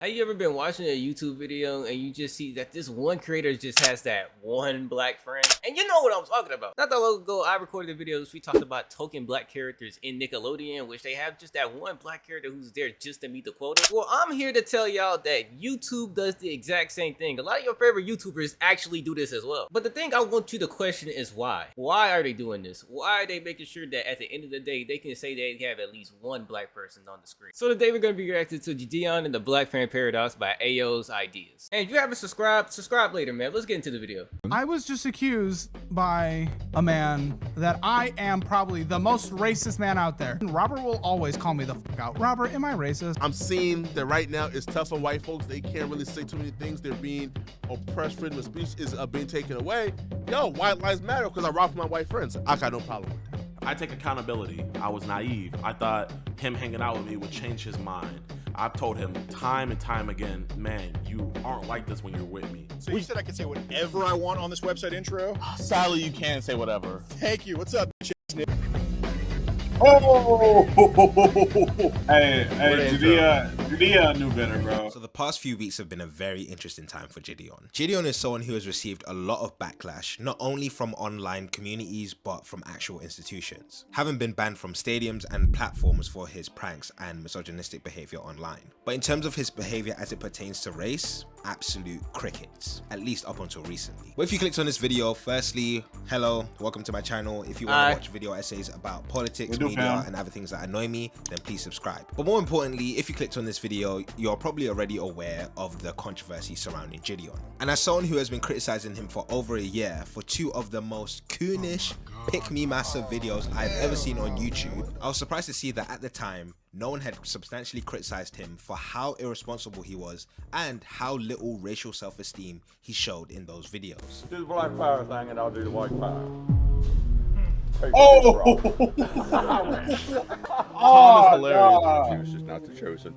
Have you ever been watching a YouTube video and you just see that this one creator just has that one black friend? And you know what I'm talking about. Not that long ago, I recorded the videos. We talked about token black characters in Nickelodeon, which they have just that one black character who's there just to meet the quota. Well, I'm here to tell y'all that YouTube does the exact same thing. A lot of your favorite YouTubers actually do this as well. But the thing I want you to question is why? Why are they doing this? Why are they making sure that at the end of the day, they can say they have at least one black person on the screen? So today we're going to be reacting to jidion and the Black Fan Paradox by Ayo's Ideas. And if you haven't subscribed, subscribe later, man. Let's get into the video. I was just accused by a man that I am probably the most racist man out there. And Robert will always call me the fuck out. Robert, am I racist? I'm seeing that right now it's tough on white folks. They can't really say too many things. They're being oppressed. Freedom of speech is being taken away. Yo, white lives matter because I rock with my white friends. I got no problem with that. I take accountability. I was naive. I thought him hanging out with me would change his mind. I've told him time and time again, man, you aren't like this when you're with me. So you said I can say whatever I want on this website intro? Sadly, you can say whatever. Thank you. What's up, bitch? Oh! Hey, jidion knew better, bro. So the past few weeks have been a very interesting time for jidion. Jidion is someone who has received a lot of backlash, not only from online communities, but from actual institutions, having been banned from stadiums and platforms for his pranks and misogynistic behavior online. But in terms of his behavior as it pertains to race, absolute crickets, at least up until recently. But if you clicked on this video, firstly, hello, welcome to my channel. If you want to watch video essays about politics, media, and other things that annoy me, then please subscribe. But more importantly, if you clicked on this video, you're probably already aware of the controversy surrounding jidion. And as someone who has been criticizing him for over a year for two of the most coonish pick-me massive videos I've ever seen on YouTube, I was surprised to see that at the time, no one had substantially criticized him for how irresponsible he was and how little racial self-esteem he showed in those videos. Do the black power thing and I'll do the white power. Oh! Tom is hilarious. He was just not the chosen.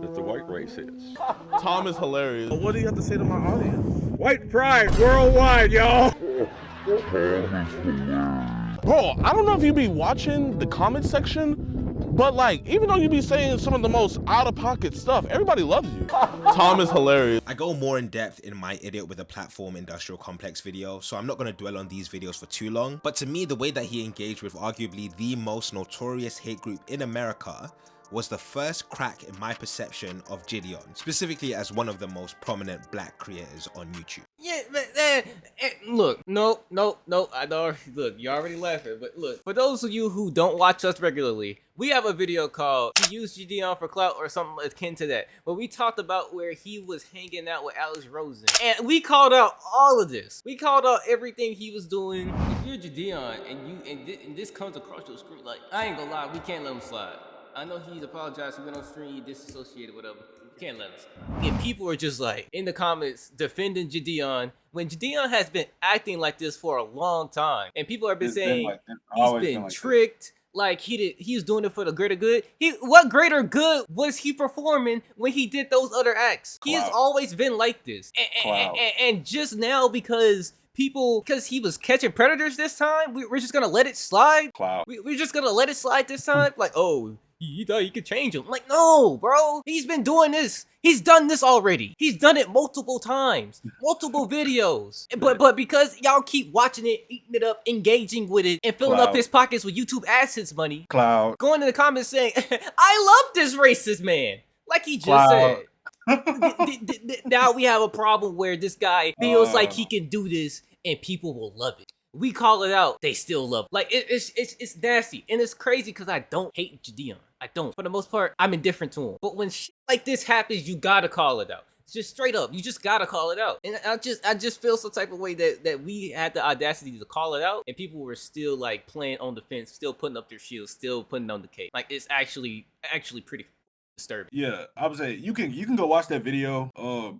That the white race is. Tom is hilarious. But what do you have to say to my audience? White pride worldwide, y'all. Bro, I don't know if you be watching the comment section, but like, even though you be saying some of the most out-of-pocket stuff, everybody loves you. Tom is hilarious. I go more in depth in my Idiot with a Platform Industrial Complex video, so I'm not going to dwell on these videos for too long. But to me, the way that he engaged with arguably the most notorious hate group in America was the first crack in my perception of jidion, specifically as one of the most prominent black creators on YouTube. Yeah, but look, no, I know. Look, you're already laughing, but look, for those of you who don't watch us regularly, we have a video called "He Used jidion for Clout" or something akin to that, where we talked about where he was hanging out with Alex Rosen, and we called out all of this. We called out everything he was doing. If you're jidion and this comes across your screen, like, I ain't gonna lie, we can't let him slide. I know he's apologized, he went on stream, he disassociated, whatever. We can't let him slide. And people are just like, in the comments, defending jidion, when jidion has been acting like this for a long time. And people have been saying he's been tricked, like he was doing it for the greater good. What greater good was he performing when he did those other acts? He has always been like this. And just now, because he was catching predators this time, we're just gonna let it slide? We're just gonna let it slide this time? Like, oh, you thought you could change him. Like, no, bro. He's been doing this. He's done this already. He's done it multiple times. Multiple videos. But because y'all keep watching it, eating it up, engaging with it, and filling up his pockets with YouTube AdSense money, going in the comments saying, I love this racist man. Like he just said. Now we have a problem where this guy feels like he can do this and people will love it. We call it out, they still love it. Like, it's nasty. And it's crazy because I don't hate jidion. I don't. For the most part, I'm indifferent to him. But when shit like this happens, you gotta call it out. It's just straight up. You just gotta call it out. And I just feel some type of way that we had the audacity to call it out, and people were still like playing on the fence, still putting up their shields, still putting on the cake. Like, it's actually pretty disturbing. Yeah, I would say you can go watch that video.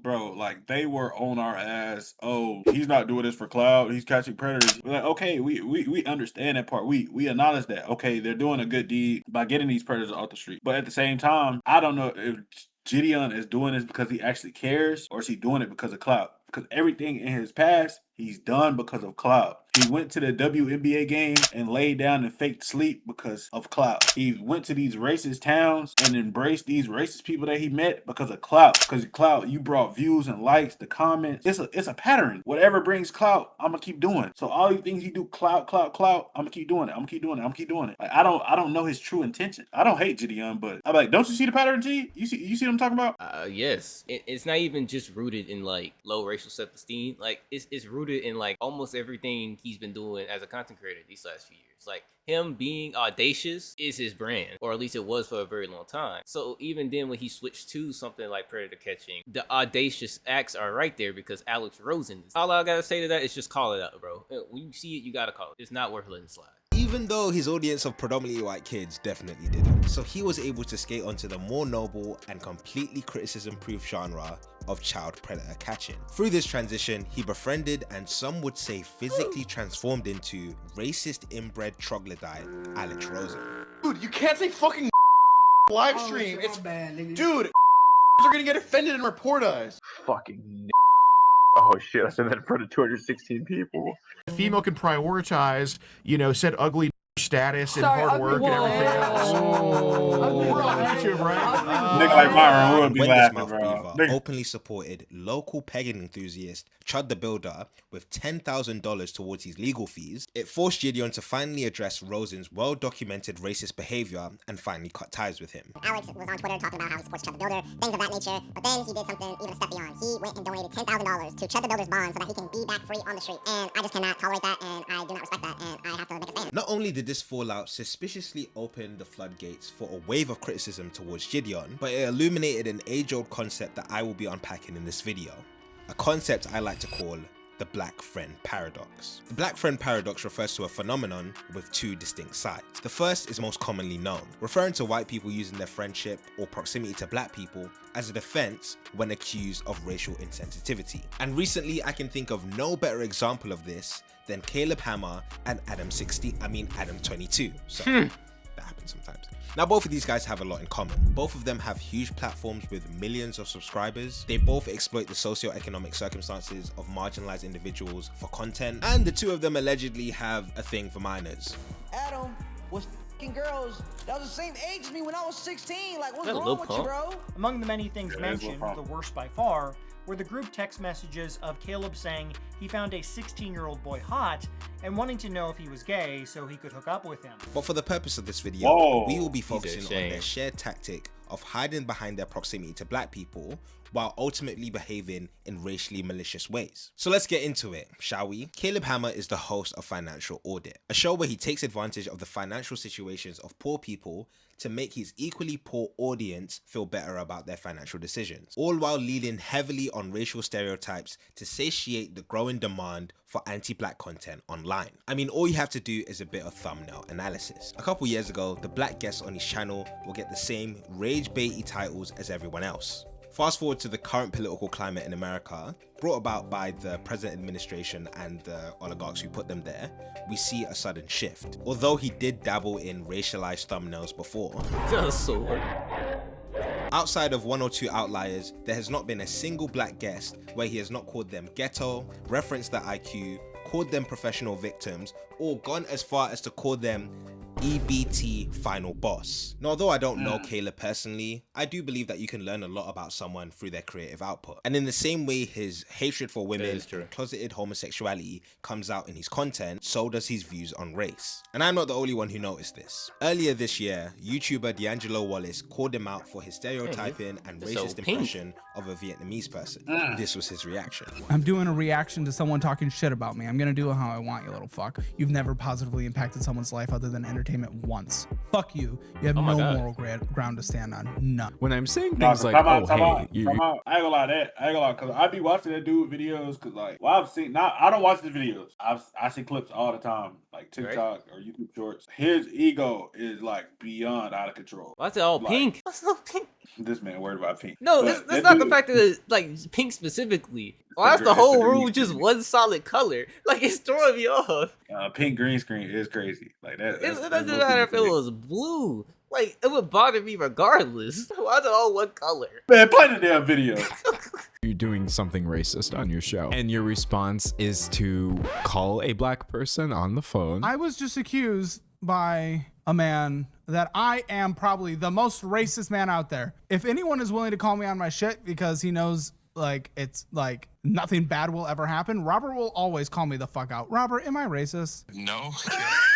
Bro, like, they were on our ass. Oh, he's not doing this for clout, he's catching predators. We're like, okay, we understand that part. We acknowledge that. Okay, they're doing a good deed by getting these predators off the street. But at the same time, I don't know if jidion is doing this because he actually cares, or is he doing it because of clout? Because everything in his past, he's done because of clout. He went to the WNBA game and laid down and faked sleep because of clout. He went to these racist towns and embraced these racist people that he met because of clout. Because clout, you brought views and likes, the comments. It's a pattern. Whatever brings clout, I'm gonna keep doing. So all these things he do, clout, I'm gonna keep doing it. I'm gonna keep doing it. Like I don't know his true intention. I don't hate Jidion, but I'm like, don't you see the pattern, G? You see what I'm talking about? Yes. It's not even just rooted in like low racial self-esteem. Like it's rooted in like almost everything he's been doing as a content creator these last few years. Like him being audacious is his brand, or at least it was for a very long time. So even then when he switched to something like predator catching, the audacious acts are right there because Alex Rosen is. All I gotta say to that is just call it out, bro. When you see it, you gotta call it. It's not worth letting slide. Even though his audience of predominantly white kids definitely didn't. So he was able to skate onto the more noble and completely criticism-proof genre of child predator catching. Through this transition, he befriended and some would say physically transformed into racist inbred troglodyte Alex Rosen. Dude, you can't say fucking live stream. It's bad, nigga. Dude, are gonna get offended and report us. Fucking oh shit, I said that in front of 216 people. A female can prioritize, said ugly status and hard work and everything else. We're on YouTube, right? Nigga like Myron would be When laughing, this bro. Beaver openly supported local pegging enthusiast Chud the Builder with $10,000 towards his legal fees, it forced Jidion to finally address Rosen's well-documented racist behavior and finally cut ties with him. Alex was on Twitter talking about how he supports Chud the Builder, things of that nature, but then he did something even a step beyond. He went and donated $10,000 to Chud the Builder's bond so that he can be back free on the street. And I just cannot tolerate that, and I do not respect that, and I have to make a stand. Not only did this fallout suspiciously open the floodgates for a wave of criticism towards Jidion, but it illuminated an age-old concept that I will be unpacking in this video. A concept I like to call the black friend paradox. The black friend paradox refers to a phenomenon with two distinct sides. The first is most commonly known, referring to white people using their friendship or proximity to black people as a defense when accused of racial insensitivity. And recently I can think of no better example of this than Caleb Hammer and Adam 22. So that happens sometimes. Now both of these guys have a lot in common. Both of them have huge platforms with millions of subscribers. They both exploit the socio-economic circumstances of marginalized individuals for content, and the two of them allegedly have a thing for minors. Adam was f***ing girls that was the same age as me when I was 16. Like, what's That wrong with you, bro? Among the many things Yeah, mentioned, the worst by far were the group text messages of Caleb saying he found a 16-year-old boy hot and wanting to know if he was gay so he could hook up with him. But for the purpose of this video, Whoa, we will be focusing on their shared tactic of hiding behind their proximity to black people while ultimately behaving in racially malicious ways. So let's get into it, shall we? Caleb Hammer is the host of Financial Audit, a show where he takes advantage of the financial situations of poor people to make his equally poor audience feel better about their financial decisions, all while leaning heavily on racial stereotypes to satiate the growing demand for anti-black content online. I mean, all you have to do is a bit of thumbnail analysis. A couple years ago, the black guests on his channel will get the same rage-baity titles as everyone else. Fast forward to the current political climate in America, brought about by the present administration and the oligarchs who put them there, we see a sudden shift. Although he did dabble in racialized thumbnails before, outside of one or two outliers, there has not been a single black guest where he has not called them ghetto, referenced their IQ, called them professional victims, or gone as far as to call them EBT final boss. Now, although I don't know Caleb personally, I do believe that you can learn a lot about someone through their creative output. And in the same way his hatred for women and closeted homosexuality comes out in his content, so does his views on race. And I'm not the only one who noticed this. Earlier this year, YouTuber D'Angelo Wallace called him out for his stereotyping and racist impression of a Vietnamese person. This was his reaction. I'm doing a reaction to someone talking shit about me. I'm gonna do it how I want, you little fuck. You've never positively impacted someone's life other than entertainment once. Fuck you. You have no moral ground to stand on. None. When I'm saying things like, oh, hey, I ain't gonna lie that. I ain't gonna lie, cause I be watching that dude videos, cause like, well, I've seen, I don't watch the videos. I see clips all the time, like TikTok or YouTube Shorts. His ego is like beyond out of control. Why's it all pink? What's all pink? This man worried about pink. No, that's not the fact that it's like pink specifically. Why is the whole room just one solid color? Like, it's throwing me off. Pink green screen is crazy. Like that. It doesn't matter if it was blue. Like, it would bother me regardless. Why is it all one color? Man, play the damn video. You doing something racist on your show, and your response is to call a black person on the phone. I was just accused by a man that I am probably the most racist man out there. If anyone is willing to call me on my shit because he knows like it's like nothing bad will ever happen, Robert will always call me the fuck out. Robert, am I racist? No,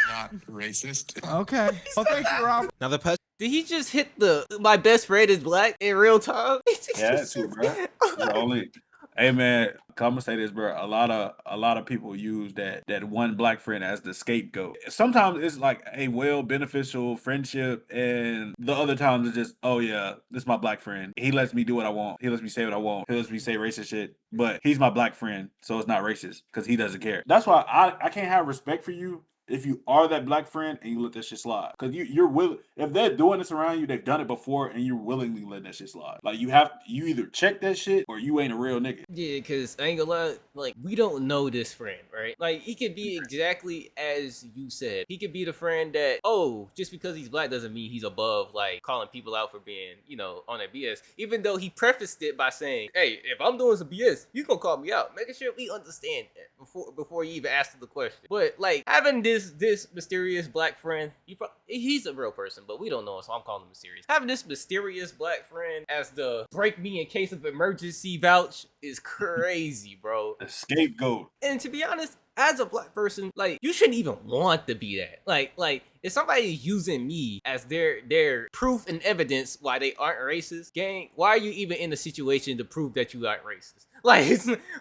not racist. Okay. Well, thank you, Robert. Now the person. Did he just hit the my best friend is black in real time? Yeah, too, bro. The only, hey man, I'm gonna say this, bro. A lot of people use that one black friend as the scapegoat. Sometimes it's like a well beneficial friendship, and the other times it's just, oh yeah, this is my black friend. He lets me do what I want. He lets me say what I want. He lets me say racist shit. But he's my black friend, so it's not racist because he doesn't care. That's why I can't have respect for you if you are that black friend and you let that shit slide. Because you're willing, if they're doing this around you, they've done it before, and you're willingly letting that shit slide. Like you either check that shit or you ain't a real nigga. Yeah, because I ain't gonna lie, like, we don't know this friend, right? Like, he could be exactly as you said. He could be the friend that, oh, just because he's black doesn't mean he's above, like, calling people out for being, you know, on that BS. Even though he prefaced it by saying, hey, if I'm doing some BS, you gonna call me out. Making sure we understand that before you even ask the question. But, like, having this mysterious black friend, he's a real person, but we don't know him, so I'm calling him mysterious. Having this mysterious black friend as the break me in case of emergency vouch is crazy, bro. The scapegoat. And to be honest, as a black person, like, you shouldn't even want to be that. Like if somebody's using me as their proof and evidence why they aren't racist, gang, why are you even in the situation to prove that you aren't racist? Like,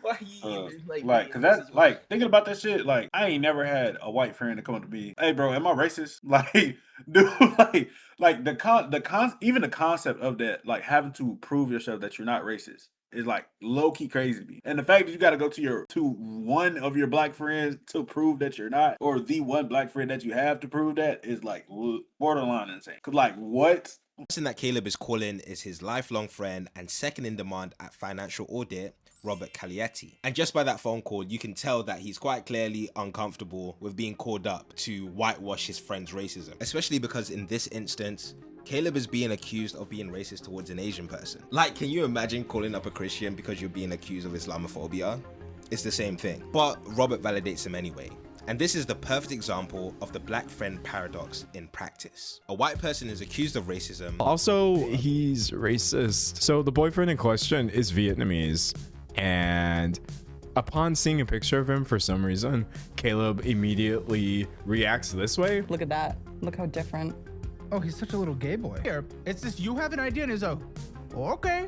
why are you even, like, cause that's like thinking about that shit. Like, I ain't never had a white friend to come up to me, hey, bro, am I racist? Like, dude, like even the concept of that, like having to prove yourself that you're not racist, is like low key crazy to me. And the fact that you got to go to one of your black friends to prove that you're not, or the one black friend that you have to prove that, is like borderline insane. Cause like, what? The person that Caleb is calling is his lifelong friend and second in demand at financial audit, Robert Caglietti. And just by that phone call, you can tell that he's quite clearly uncomfortable with being called up to whitewash his friend's racism, especially because in this instance, Caleb is being accused of being racist towards an Asian person. Like, can you imagine calling up a Christian because you're being accused of Islamophobia? It's the same thing. But Robert validates him anyway. And this is the perfect example of the black friend paradox in practice. A white person is accused of racism. Also, he's racist. So the boyfriend in question is Vietnamese, and upon seeing a picture of him, for some reason, Caleb immediately reacts this way. Look at that. Look how different. Oh, he's such a little gay boy. Here, it's just you have an idea and he's like, oh, okay.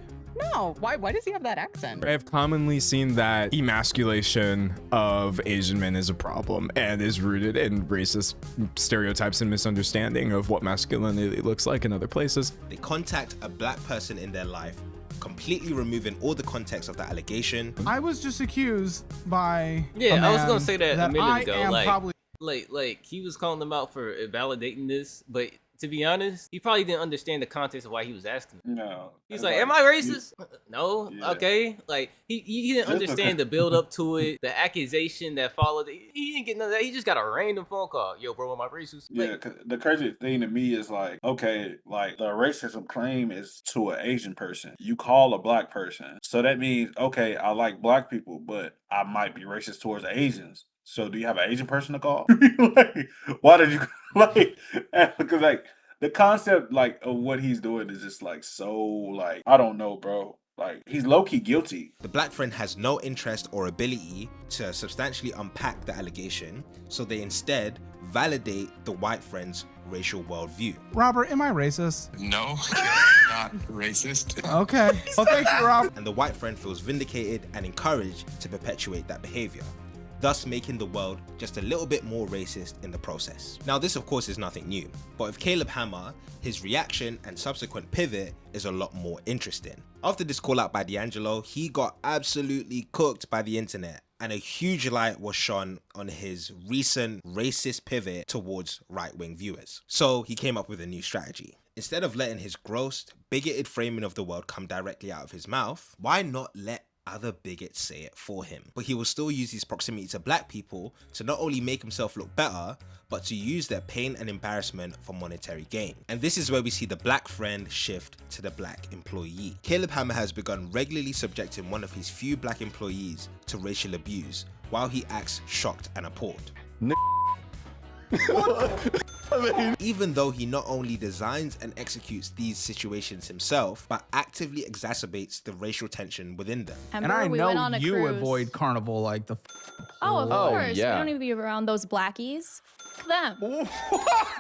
No, why does he have that accent? I've commonly seen that emasculation of Asian men is a problem and is rooted in racist stereotypes and misunderstanding of what masculinity looks like in other places. They contact a black person in their life, completely removing all the context of that allegation. I was just accused by I was gonna say that a minute ago. Probably like he was calling them out for validating this, but to be honest, he probably didn't understand the context of why he was asking. No. He's like, am I racist? No. Yeah. Okay. Like, he didn't understand the build up to it, the accusation that followed it. He didn't get none of that. He just got a random phone call. Yo, bro, am I racist? Yeah, cause the crazy thing to me is like, okay, like the racism claim is to an Asian person. You call a black person. So that means, okay, I like black people, but I might be racist towards Asians. So do you have an Asian person to call? Like, why did you like? Because like the concept like of what he's doing is just like so like I don't know, bro. Like he's low key guilty. The black friend has no interest or ability to substantially unpack the allegation, so they instead validate the white friend's racial worldview. Robert, am I racist? No, not racist. Okay. Well, thank you, Robert. And the white friend feels vindicated and encouraged to perpetuate that behavior, thus making the world just a little bit more racist in the process. Now this of course is nothing new, but with Caleb Hammer, his reaction and subsequent pivot is a lot more interesting. After this call out by D'Angelo, he got absolutely cooked by the internet, and a huge light was shone on his recent racist pivot towards right-wing viewers. So he came up with a new strategy. Instead of letting his gross, bigoted framing of the world come directly out of his mouth, why not let other bigots say it for him. But he will still use his proximity to black people to not only make himself look better, but to use their pain and embarrassment for monetary gain. And this is where we see the black friend shift to the black employee. Caleb Hammer has begun regularly subjecting one of his few black employees to racial abuse, while he acts shocked and appalled. Even though he not only designs and executes these situations himself, but actively exacerbates the racial tension within them. And I know you avoid carnival like the Oh, of course. yeah. We don't even be around those blackies. F them.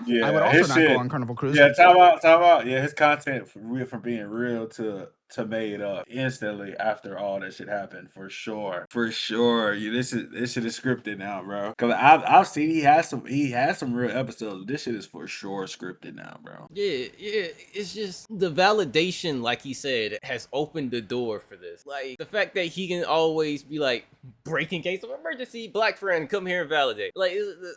Yeah, I would also his not go on Carnival Cruise. Yeah, talk about. Yeah, his content from being real to made up instantly after all that shit happened, for sure. Yeah, this shit is scripted now, bro. Cause I've seen he has some real episodes. This shit is for sure scripted now, bro. Yeah, it's just the validation, like he said, has opened the door for this. Like, the fact that he can always be like, breaking case of emergency, black friend, come here and validate. Like,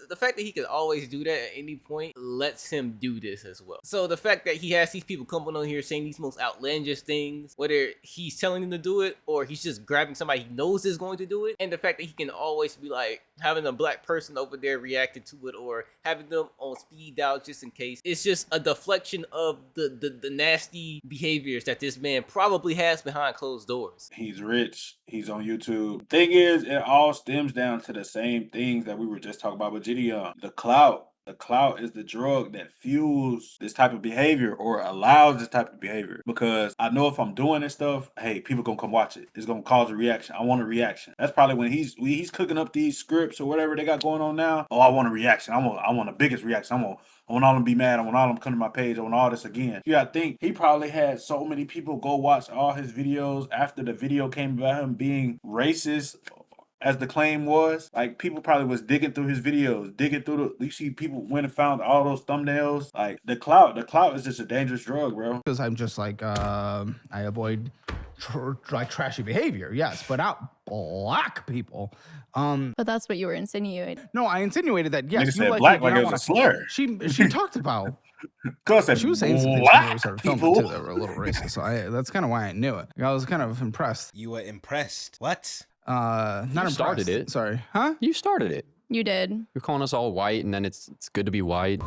the fact that he can always do that at any point lets him do this as well. So the fact that he has these people coming on here saying these most outlandish things, whether he's telling them to do it or he's just grabbing somebody he knows is going to do it, and the fact that he can always be like having a black person over there reacting to it or having them on speed dial just in case, it's just a deflection of the nasty behaviors that this man probably has behind closed doors. He's rich. He's on YouTube. Thing is, it all stems down to the same things that we were just talking about with jidion. The clout. The clout is the drug that fuels this type of behavior or allows this type of behavior. Because I know if I'm doing this stuff, hey, people gonna come watch it. It's gonna cause a reaction. I want a reaction. That's probably when he's cooking up these scripts or whatever they got going on now. Oh, I want a reaction. I want the biggest reaction. I want all them to be mad. I want all them to come to my page. I want all this again. You gotta think, he probably had so many people go watch all his videos after the video came about him being racist, as the claim was. Like, people probably was digging through his videos, you see people went and found all those thumbnails. Like, the clout is just a dangerous drug, bro. Because I'm just like, I avoid like trashy behavior, yes, but not black people. But that's what you were insinuating. No, I insinuated that, yes, Nigga you said like black it, like you it don't was a wanna- slur. She talked about. She was saying some things black when we started filming people. too that were a little racist, so that's kind of why I knew it. I was kind of impressed. You were impressed? What? Not You impressed. started it. Sorry, huh? You started it. You did. You're calling us all white, and then it's good to be white.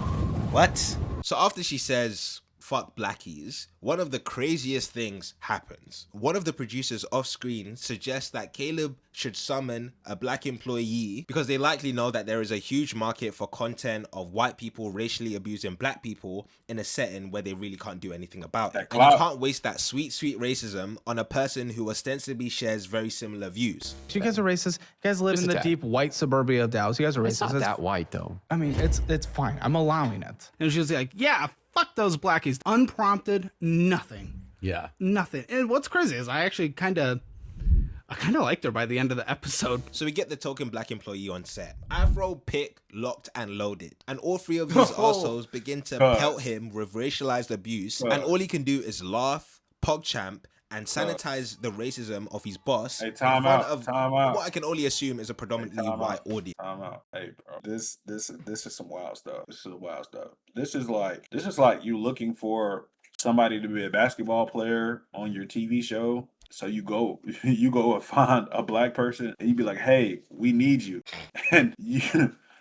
What? So after she says, fuck blackies, one of the craziest things happens. One of the producers off screen suggests that Caleb should summon a black employee because they likely know that there is a huge market for content of white people racially abusing black people in a setting where they really can't do anything about it. And you can't waste that sweet racism on a person who ostensibly shares very similar views. You guys are racist. You guys live Just in a the tad. deep white suburbia of Dallas. You guys are racist. It's not that white though. I mean, it's fine. I'm allowing it. And she was like, yeah, fuck those blackies. Unprompted, nothing. Yeah. Nothing. And what's crazy is I kind of liked her by the end of the episode. So we get the token black employee on set. Afro, pick, locked, and loaded. And all three of these assholes begin to pelt him with racialized abuse. And all he can do is laugh, PogChamp, and sanitize the racism of his boss in front of what I can only assume is a predominantly white audience. Time out. Hey, bro. This is some wild stuff. This is wild stuff. This is like you looking for somebody to be a basketball player on your TV show. So you go and find a black person and you be like, hey, we need you. And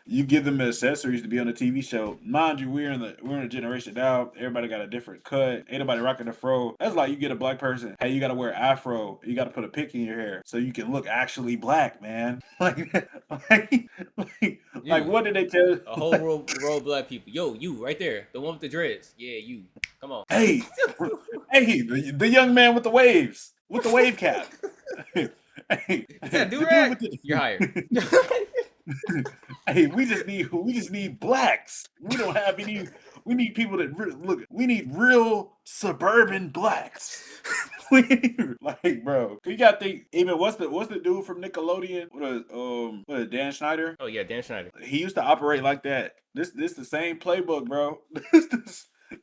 you give them the accessories to be on a TV show. Mind you, we're in a generation now. Everybody got a different cut. Ain't nobody rocking a fro. That's like you get a black person. Hey, you got to wear afro. You got to put a pick in your hair so you can look actually black, man. Like what did they tell? A whole row of black people. Yo, you right there, the one with the dreads. Yeah, you. Come on. Hey, the young man with the waves, with the wave cap. Hey, You're hired. Hey, we just need blacks. We don't have any. We need people that look. We need real suburban blacks. Like, bro, you gotta think. Even what's the dude from Nickelodeon? What is Dan Schneider? Oh yeah, Dan Schneider. He used to operate like that. This the same playbook, bro.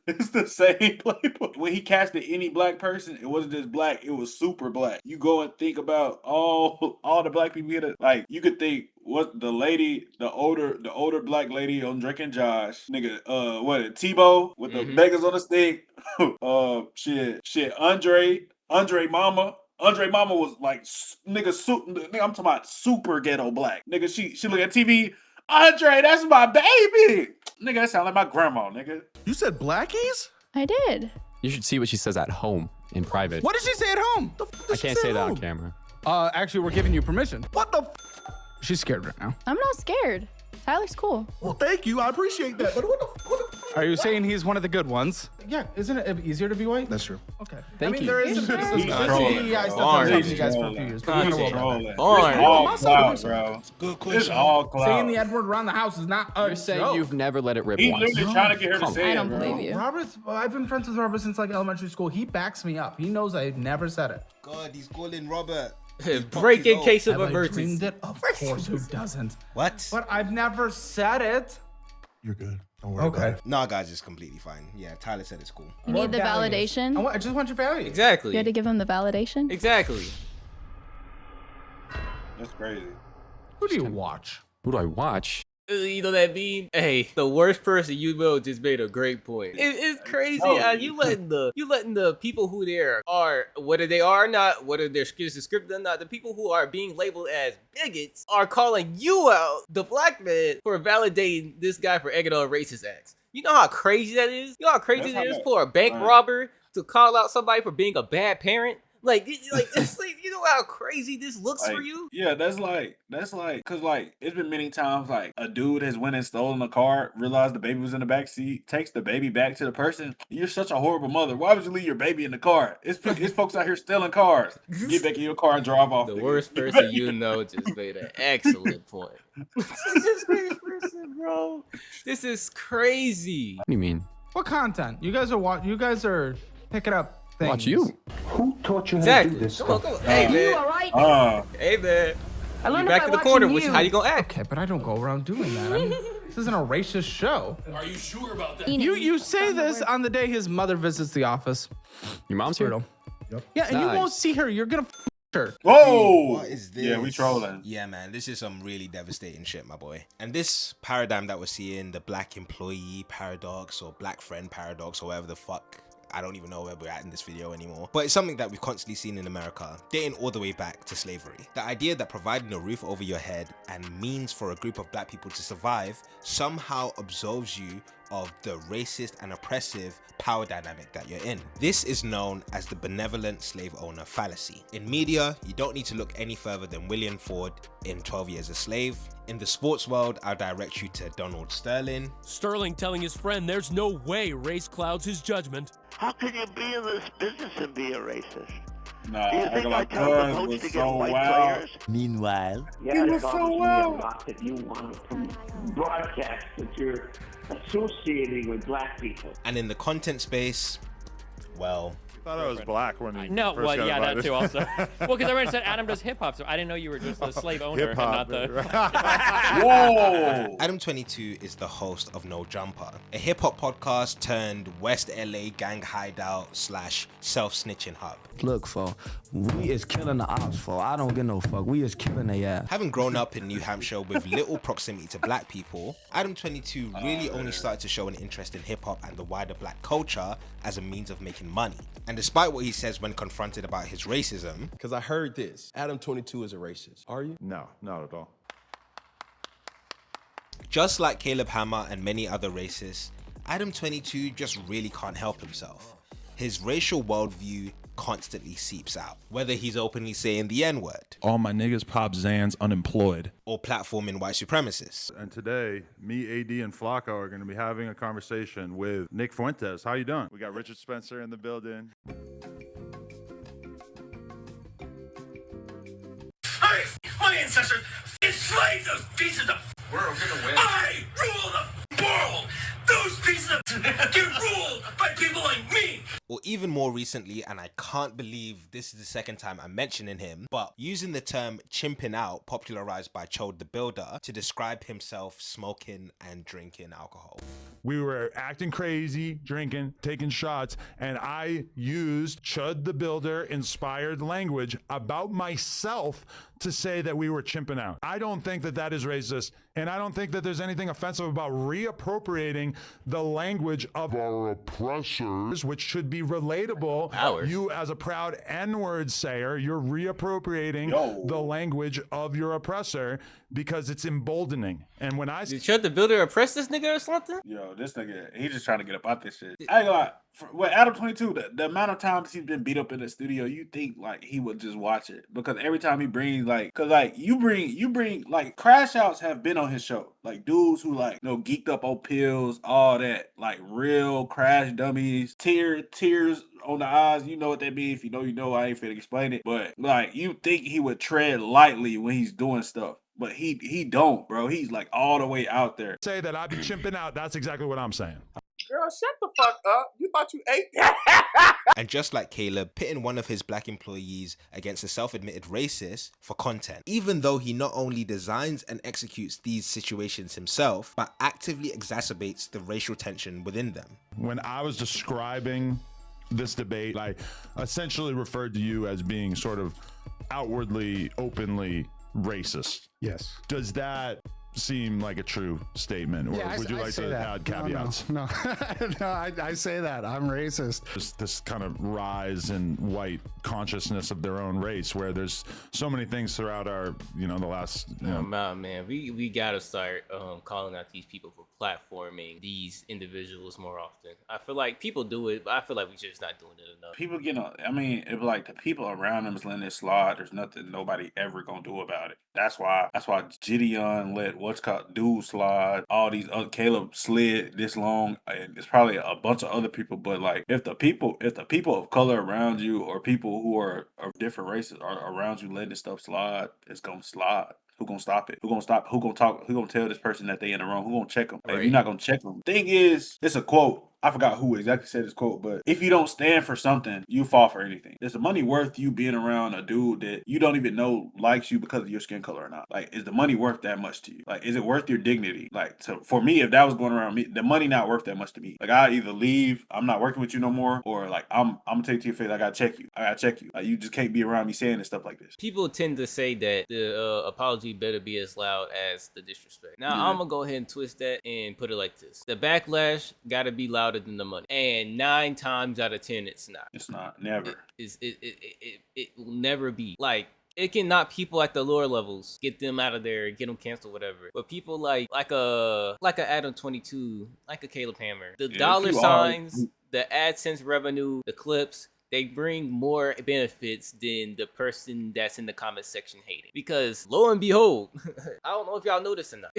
It's the same playbook. When he casted any black person, it wasn't just black, it was super black. You go and think about all the black people here. Like, you could think what the older black lady on Drake and Josh, nigga, Tebow with the beggars on the stick. Andre Mama, Andre Mama was like, nigga, I'm talking about super ghetto black. Nigga, she look at TV, Andre, that's my baby. Nigga, that sound like my grandma, nigga. You said blackies? I did. You should see what she says at home in private. What did she say at home? I can't say that on camera. Actually, we're giving you permission. What the? She's scared right now. I'm not scared. Tyler's cool. Well, thank you. I appreciate that. But what the? Are you saying he's one of the good ones? Yeah. Isn't it easier to be white? That's true. Okay. Thank you. There is some criticism. He's This trolling. DEI stuff I've been you guys for a few years. But He's we're gonna roll trolling. with It's Barn. all clout, bro. Good It's question. all that. clout. Saying the N word around the house is not a You're saying joke. you've never let it rip He's once. literally trying to get her to Come say I it, don't bro. believe you. I've been friends with Robert since like elementary school. He backs me up. He knows I never said it. God, he's calling Robert. Break in case of Have I emergency. dreamed it? Of course, who doesn't? What? But I've never said it. You're good. Don't worry about it. No, guys, it's completely fine. Yeah, Tyler said it's cool. You need the validation. I just want your value. Exactly. You had to give him the validation. Exactly. That's crazy. Who do you watch? Who do I watch? You know that meme? Hey, the worst person you know just made a great point. It's crazy. Oh. You letting the people who there are, whether they are or not, whether they're scripted or not, the people who are being labeled as bigots are calling you out, the black man, for validating this guy for egging on racist acts. You know how crazy that is? You know how crazy That's it is how for a bank robber to call out somebody for being a bad parent? It's like, you know how crazy this looks Like, for you? yeah, that's like, cause like it's been many times like a dude has went and stolen a car, realized the baby was in the back seat, takes the baby back to the person. You're such a horrible mother. Why would you leave your baby in the car? It's folks out here stealing cars. Get back in your car and drive off. The nigga. worst person you know just made an excellent point. This is crazy person, bro. This is crazy. What do you mean? What content? You guys are picking up things. Watch you. Who taught you how Exactly. to do this Come on, stuff? come on. Hey, man. You alright? Hey, man. I You learned back by to the watching corner. you. How you gonna act? Okay, but I don't go around doing that. This isn't a racist show. Are you sure about that? You say this on the day his mother visits the office. Your mom's here? Yeah, and you Nice. won't see her. You're gonna her. Whoa! What is this? Yeah, we trolling. Yeah, man, this is some really devastating shit, my boy. And this paradigm that we're seeing, the black employee paradox or black friend paradox or whatever the fuck, I don't even know where we're at in this video anymore. But it's something that we've constantly seen in America, dating all the way back to slavery. The idea that providing a roof over your head and means for a group of black people to survive somehow absolves you of the racist and oppressive power dynamic that you're in. This is known as the benevolent slave owner fallacy. In media, you don't need to look any further than William Ford in 12 Years a Slave. In the sports world, I'll direct you to Donald Sterling. Sterling telling his friend there's no way race clouds his judgment. How can you be in this business and be a racist? Nah, Do you think like I tell the Cuz coach was to get so white wild. players? Meanwhile, Yeah, it it's was so obviously well. a lot that you want to broadcast that you're associating with black people. And in the content space, well, I thought I was black when you No, first well, got yeah, that invited. too also. Well, because everyone said Adam does hip hop, so I didn't know you were just the slave owner and Hip-hop, not the. Whoa! Adam22 is the host of No Jumper, a hip hop podcast turned West LA gang hideout / self-snitching hub. look for we is killing the ops for. I don't give no fuck. We is killing their ass. Having grown up in New Hampshire with little proximity to black people, Adam22 really only started to show an interest in hip hop and the wider black culture as a means of making money. And despite what he says when confronted about his racism, because I heard this, Adam22 is a racist. Are you? No, not at all. just like Caleb Hammer and many other racists, Adam22 just really can't help himself. His racial worldview constantly seeps out, whether he's openly saying the N-word, all my niggas pop Zans unemployed, or platforming white supremacists. And today, me, AD, and Flacco are going to be having a conversation with Nick Fuentes. How you doing? We got Richard Spencer in the building. My ancestors enslaved those pieces of. We're gonna win. I rule the world. Those pieces of get ruled by people like me. Or even more recently, and I can't believe this is the second time I'm mentioning him, but using the term chimping out, popularized by Chode the Builder, to describe himself smoking and drinking alcohol. We were acting crazy, drinking, taking shots, and I used Chud the Builder inspired language about myself to say that we were chimping out. I don't think that that is racist And I don't think that there's anything offensive about reappropriating the language of our oppressors, which should be relatable. Ours. You, as a proud N-word sayer, you're reappropriating the language of your oppressor because it's emboldening. And when I Did Chuck the Builder oppress this nigga or something? Yo, this nigga, he just trying to get up out this shit. I ain't gonna lie. With Adam 22, the amount of times he's been beat up in the studio, you think like he would just watch it, because every time he brings you bring like crash outs have been on his show, like dudes who like geeked up on pills, all that, like real crash dummies, tears on the eyes. You know what that means. If you know, you know. I ain't finna explain it, but like you think he would tread lightly when he's doing stuff. But he don't, bro. He's like all the way out there. say that I be chimping out, that's exactly what I'm saying. Girl, shut the fuck up. You thought you ate that? And just like Caleb, pitting one of his black employees against a self-admitted racist for content, even though he not only designs and executes these situations himself, but actively exacerbates the racial tension within them. When I was describing this debate, I essentially referred to you as being sort of outwardly, openly racist. Yes. Does that seem like a true statement, or would you like to add caveats? No, I say that I'm racist. This kind of rise in white consciousness of their own race, where there's so many things throughout our, the last. Man, we gotta start calling out these people for platforming these individuals more often. I feel like people do it, but I feel like we're just not doing it enough. People if like the people around them is letting it slide, there's nothing nobody ever gonna do about it. That's why Jidion let dude slide. All these other Caleb slid this long. And it's probably a bunch of other people, but like if the people of color around you, or people who are of different races are around you letting this stuff slide, it's gonna slide. Who gonna stop it? Who gonna stop? Who gonna talk? Who gonna tell this person that they in the wrong? Who gonna check them? Like, if you're not gonna check them. Thing is, it's a quote. I forgot who exactly said this quote, but if you don't stand for something, you fall for anything. Is the money worth you being around a dude that you don't even know likes you because of your skin color or not? Like, is the money worth that much to you? Like, is it worth your dignity? Like, for me, if that was going around me, the money not worth that much to me. Like, I either leave, I'm not working with you no more, or like I'm gonna take to your face. I gotta check you. Like, you just can't be around me saying this stuff like this. People tend to say that the apology better be as loud as the disrespect. Now, I'm gonna go ahead and twist that and put it like this: the backlash gotta be louder than the money, and 9 times out of 10, it's not. It's not. Never. It will never be. Like, it can knock people at the lower levels, get them out of there, get them canceled, whatever. But people like a Adam 22, like a Caleb Hammer, the dollar signs, the AdSense revenue, the clips, they bring more benefits than the person that's in the comment section hating. Because lo and behold, I don't know if y'all know this or not,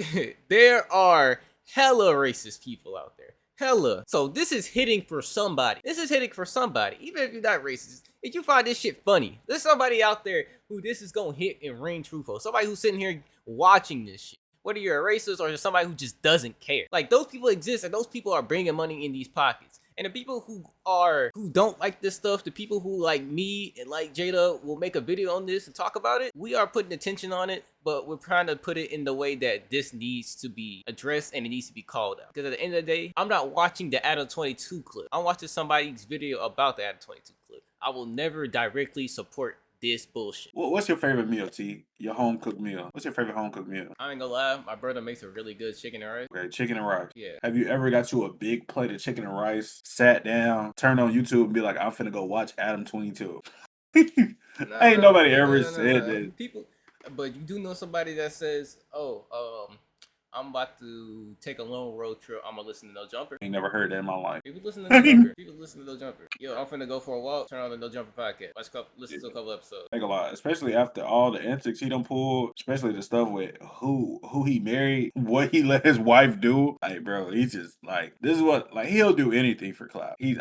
there are hella racist people out there. Hella. So this is hitting for somebody. Even if you're not racist. If you find this shit funny, there's somebody out there who this is gonna hit and ring true for. Somebody who's sitting here watching this shit. Whether you're a racist or just somebody who just doesn't care. Like, those people exist, and those people are bringing money in these pockets. And the people who don't like this stuff, the people who like me and like Jada will make a video on this and talk about it, we are putting attention on it, but we're trying to put it in the way that this needs to be addressed and it needs to be called out. Because at the end of the day, I'm not watching the Adam 22 clip. I'm watching somebody's video about the Adam 22 clip. I will never directly support this bullshit. Well, what's your favorite meal, T? Your home cooked meal. What's your favorite home cooked meal? I ain't gonna lie, my brother makes a really good chicken and rice. Okay, chicken and rice. Yeah. Have you ever got you a big plate of chicken and rice, sat down, turned on YouTube, and be like, I'm finna go watch Adam 22? Ain't nobody ever said that. People, but you do know somebody that says, I'm about to take a long road trip. I'm gonna listen to No Jumper. Ain't never heard that in my life. People listen to No Jumper. Yo, I'm finna go for a walk. Turn on the No Jumper podcast. Listen to a couple episodes. Like a lot, especially after all the antics he done pulled, especially the stuff with who he married, what he let his wife do. Like, bro, he's just like, this is what, like, he'll do anything for clout. He's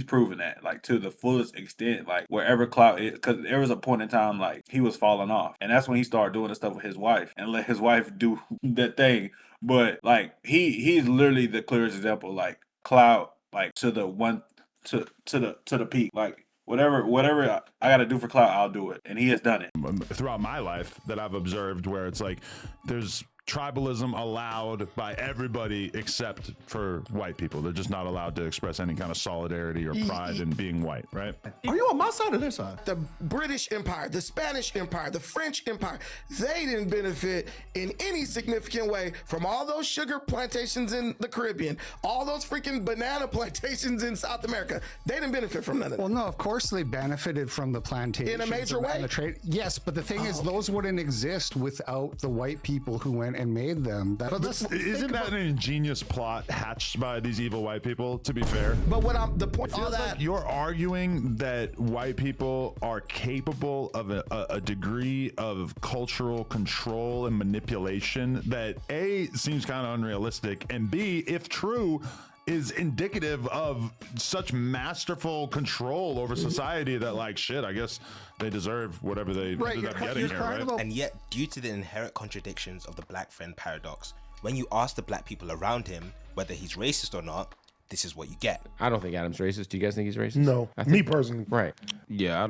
proven that, like, to the fullest extent, like, wherever clout is, because there was a point in time, like, he was falling off, and that's when he started doing the stuff with his wife and let his wife do that thing. But like, he's literally the clearest example, like, clout, like, to the peak, like, whatever I gotta do for clout, I'll do it, and he has done it throughout my life that I've observed, where it's like there's tribalism allowed by everybody except for white people. They're just not allowed to express any kind of solidarity or pride in being white, right? Are you on my side or their side? The British Empire, the Spanish Empire, the French Empire, they didn't benefit in any significant way from all those sugar plantations in the Caribbean, all those freaking banana plantations in South America. They didn't benefit from none of that. Well, no, of course they benefited from the plantations. In a major way? The trade. Yes, but the thing is, those wouldn't exist without the white people who went and made them. Isn't that an ingenious plot hatched by these evil white people, to be fair? But what the point feels like you're arguing that white people are capable of a degree of cultural control and manipulation that A, seems kind of unrealistic, and B, if true, is indicative of such masterful control over society that, like, shit, I guess they deserve whatever they ended up getting here, right? And yet, due to the inherent contradictions of the black friend paradox, when you ask the black people around him whether he's racist or not, this is what you get. I don't think Adam's racist. Do you guys think he's racist? No, me personally. Right. Yeah, I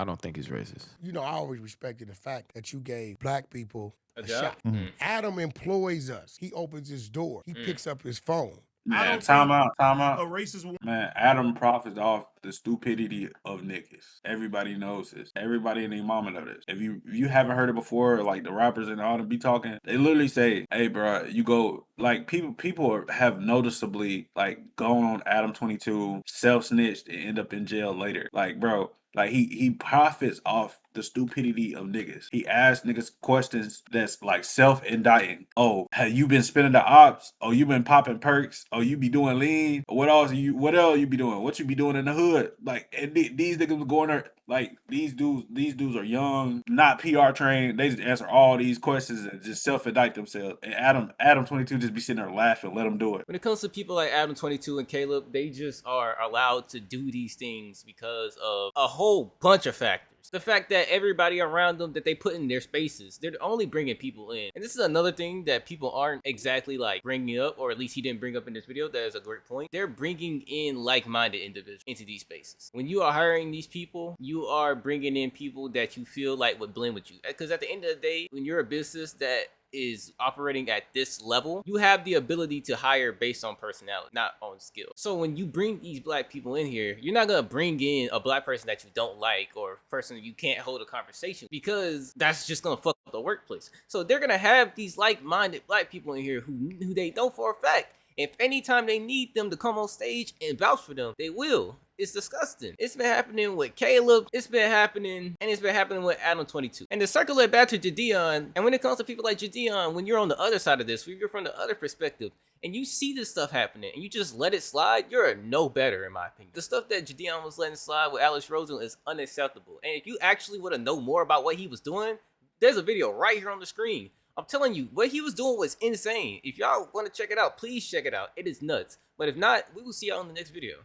don't think he's racist. You know, I always respected the fact that you gave black people a job? shot. Adam employs us. He opens his door. He picks up his phone. Man, time out. A racist. Man, Adam profits off the stupidity of niggas. Everybody knows this. Everybody and their mama know this. If you haven't heard it before, like the rappers and all them be talking, they literally say, "Hey, bro, you go." Like people have noticeably like gone on Adam 22, self-snitched, and end up in jail later. Like, bro. Like he profits off the stupidity of niggas. He asks niggas questions that's like self-indicting. Oh, have you been spending the ops? Oh, you been popping perks? Oh, you be doing lean? What else you be doing? What you be doing in the hood? Like, and these niggas going there. Like these dudes are young, not PR trained. They just answer all these questions and just self-indict themselves. And Adam 22 just be sitting there laughing, let them do it. When it comes to people like Adam 22 and Caleb, they just are allowed to do these things because of a whole bunch of factors. The fact that everybody around them that they put in their spaces, they're only bringing people in. And this is another thing that people aren't exactly like bringing up, or at least he didn't bring up in this video. That is a great point. They're bringing in like-minded individuals into these spaces. When you are hiring these people, you are bringing in people that you feel like would blend with you. Because at the end of the day, when you're a business that is operating at this level, you have the ability to hire based on personality, not on skill. So when you bring these black people in here, you're not gonna bring in a black person that you don't like or a person you can't hold a conversation, because that's just gonna fuck up the workplace. So they're gonna have these like-minded black people in here who they know for a fact, if anytime they need them to come on stage and vouch for them, they will. It's disgusting. It's been happening with Caleb. It's been happening with Adam 22. And to circle it back to Jidion, and when it comes to people like Jidion, when you're on the other side of this, when you're from the other perspective, and you see this stuff happening, and you just let it slide, you're no better, in my opinion. The stuff that Jidion was letting slide with Alex Rosen is unacceptable. And if you actually want to know more about what he was doing, there's a video right here on the screen. I'm telling you, what he was doing was insane. If y'all want to check it out, please check it out. It is nuts. But if not, we will see y'all in the next video.